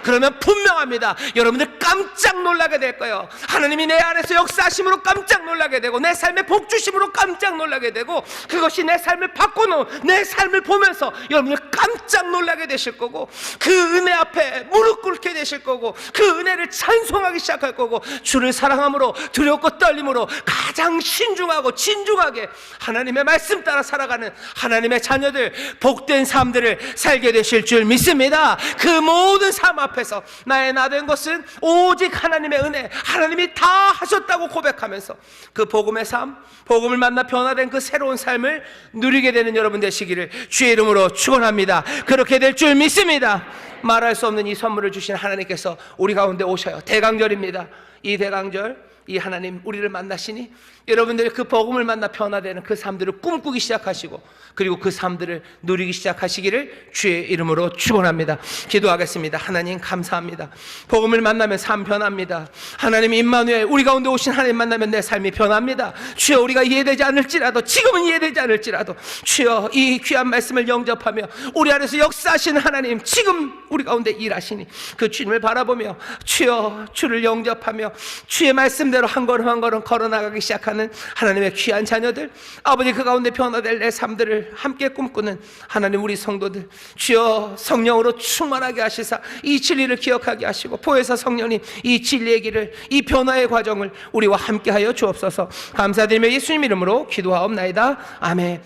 그러면 분명합니다. 여러분들 깜짝 놀라게 될 거예요. 하나님이 내 안에서 역사하심으로 깜짝 놀라게 되고 내 삶의 복 주심으로 깜짝 놀라게 되고 그것이 내 삶을 바꿔놓은 내 삶을 보면서 여러분들 깜짝 놀라게 되실 거고 그 은혜 앞에 무릎 꿇게 되실 거고 그 은혜를 찬송하기 시작할 거고 주를 사랑함으로 두렵고 떨림으로 가장 신중하고 진중하게 하나님의 말씀 따라 살아가는 하나님의 자녀들 복된 삶들을 살게 되실 줄 믿습니다. 그 모든 삶 앞에서 나의 나 된 것은 오직 하나님의 은혜, 하나님이 다 하셨다고 고백하면서 그 복음의 삶, 복음을 만나 변화된 그 새로운 삶을 누리게 되는 여러분 되시기를 주의 이름으로 축원합니다. 그렇게 될 줄 믿습니다. 말할 수 없는 이 선물을 주신 하나님께서 우리 가운데 오셔요. 대강절입니다. 이 대강절 이 하나님 우리를 만나시니 여러분들이 그 복음을 만나 변화되는 그 삶들을 꿈꾸기 시작하시고 그리고 그 삶들을 누리기 시작하시기를 주의 이름으로 축원합니다. 기도하겠습니다. 하나님 감사합니다. 복음을 만나면 삶 변합니다. 하나님 임마누엘 우리 가운데 오신 하나님 만나면 내 삶이 변합니다. 주여 우리가 이해되지 않을지라도 지금은 이해되지 않을지라도 주여 이 귀한 말씀을 영접하며 우리 안에서 역사하시는 하나님 지금 우리 가운데 일하시니 그 주님을 바라보며 주여 주를 영접하며 주의 말씀대로 한 걸음 한 걸음 걸어나가기 시작하는 하나님의 귀한 자녀들 아버지 그 가운데 변화될 내 삶들을 함께 꿈꾸는 하나님 우리 성도들 주여 성령으로 충만하게 하시사 이 진리를 기억하게 하시고 보혜사 성령님 이 진리의 길을 이 변화의 과정을 우리와 함께하여 주옵소서. 감사드리며 예수님 이름으로 기도하옵나이다. 아멘.